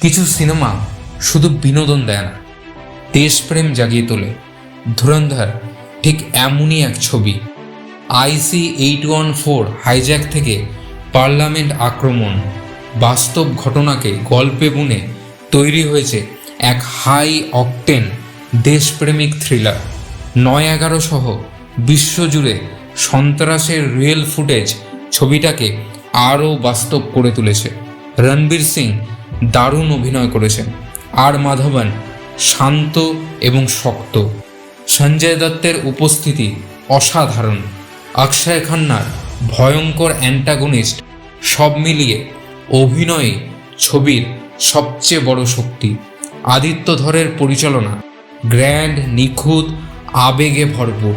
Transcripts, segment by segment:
কিছু সিনেমা শুধু বিনোদন দেয় না, দেশপ্রেম জাগিয়ে তোলে। ধুরন্ধর ঠিক এমনই এক ছবি। IC-814 হাইজ্যাক থেকে পার্লামেন্ট আক্রমণ, বাস্তব ঘটনাকে গল্পে বুনে তৈরি হয়েছে এক হাই অকটেন দেশপ্রেমিক থ্রিলার। 9/11 সহ বিশ্বজুড়ে সন্ত্রাসের রিয়েল ফুটেজ ছবিটাকে আরও বাস্তব করে তুলেছে। রণবীর সিং দারুণ অভিনয় করেছেন, আর মাধবন শান্ত এবং শক্ত। সঞ্জয় দত্তের উপস্থিতি অসাধারণ। অক্ষয় খান্নার ভয়ঙ্কর অ্যান্টাগনিস্ট, সব মিলিয়ে অভিনয়ে ছবির সবচেয়ে বড় শক্তি। আদিত্য ধরের পরিচালনা গ্র্যান্ড, নিখুঁত, আবেগে ভরপুর।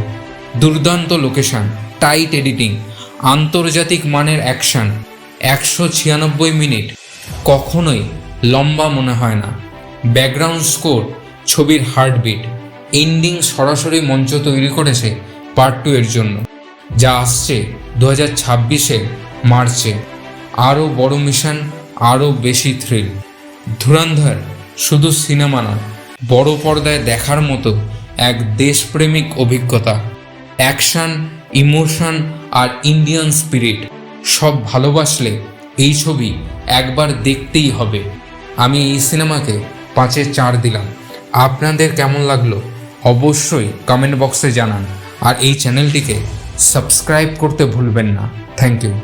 দুর্দান্ত লোকেশন, টাইট এডিটিং, আন্তর্জাতিক মানের অ্যাকশন। 196 মিনিট কখনোই লম্বা মনে হয় না। ব্যাকগ্রাউন্ড স্কোর ছবির হার্টবিট। এন্ডিং সরাসরি মঞ্চ তৈরি করেছে পার্ট 2 এর জন্য, যা আসছে 2026 মার্চে। আরও বড় মিশন, আরও বেশি থ্রিল। ধুরন্ধর শুধু সিনেমা নয়, বড় পর্দায় দেখার মতো এক দেশপ্রেমিক অভিজ্ঞতা। অ্যাকশন, ইমোশন আর ইন্ডিয়ান স্পিরিট সব ভালোবাসলে এই ছবি একবার দেখতেই হবে। আমি এই সিনেমাকে 5-এ 4 দিলাম। আপনাদের কেমন লাগলো অবশ্যই কমেন্ট বক্সে জানান, আর এই চ্যানেলটিকে সাবস্ক্রাইব করতে ভুলবেন না। Thank you.